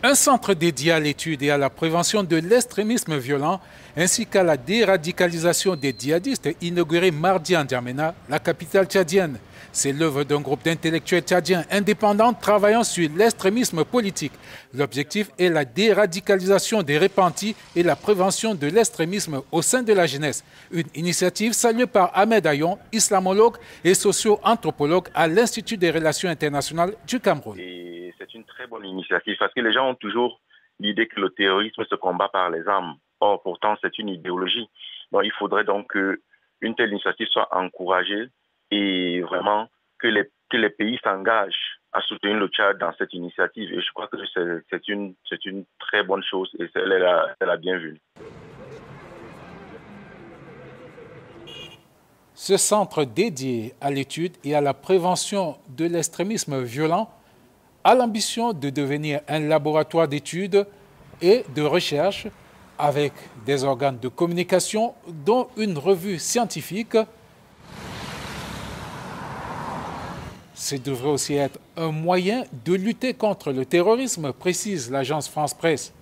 Un centre dédié à l'étude et à la prévention de l'extrémisme violent ainsi qu'à la déradicalisation des djihadistes inauguré mardi en N'Djamena, la capitale tchadienne. C'est l'œuvre d'un groupe d'intellectuels tchadiens indépendants travaillant sur l'extrémisme politique. L'objectif est la déradicalisation des repentis et la prévention de l'extrémisme au sein de la jeunesse. Une initiative saluée par Ahmed Ayon, islamologue et socio-anthropologue à l'Institut des relations internationales du Cameroun. C'est une très bonne initiative parce que les gens ont toujours l'idée que le terrorisme se combat par les armes. Or, pourtant, c'est une idéologie. Donc, il faudrait donc qu'une telle initiative soit encouragée et vraiment que les pays s'engagent à soutenir le Tchad dans cette initiative. Et je crois que c'est une très bonne chose et c'est la bienvenue. Ce centre dédié à l'étude et à la prévention de l'extrémisme violent a l'ambition de devenir un laboratoire d'études et de recherche avec des organes de communication dont une revue scientifique. Ce devrait aussi être un moyen de lutter contre le terrorisme, précise l'agence France Presse.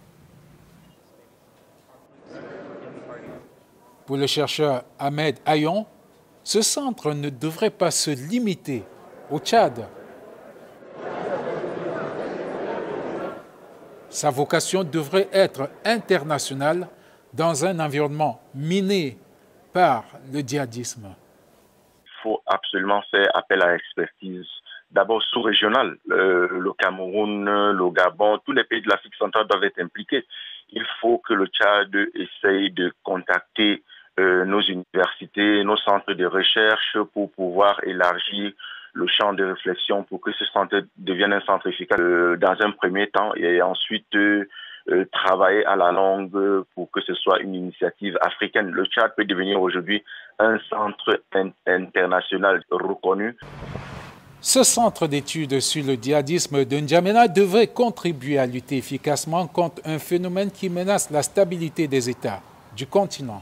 Pour le chercheur Ahmed Ayon, ce centre ne devrait pas se limiter au Tchad. Sa vocation devrait être internationale dans un environnement miné par le djihadisme. Il faut absolument faire appel à l'expertise, d'abord sous-régionale. Le Cameroun, le Gabon, tous les pays de l'Afrique centrale doivent être impliqués. Il faut que le Tchad essaye de contacter nos universités, nos centres de recherche pour pouvoir élargir le champ de réflexion pour que ce centre devienne un centre efficace dans un premier temps et ensuite travailler à la longue pour que ce soit une initiative africaine. Le Tchad peut devenir aujourd'hui un centre international reconnu. Ce centre d'études sur le djihadisme de N'Djamena devrait contribuer à lutter efficacement contre un phénomène qui menace la stabilité des États du continent.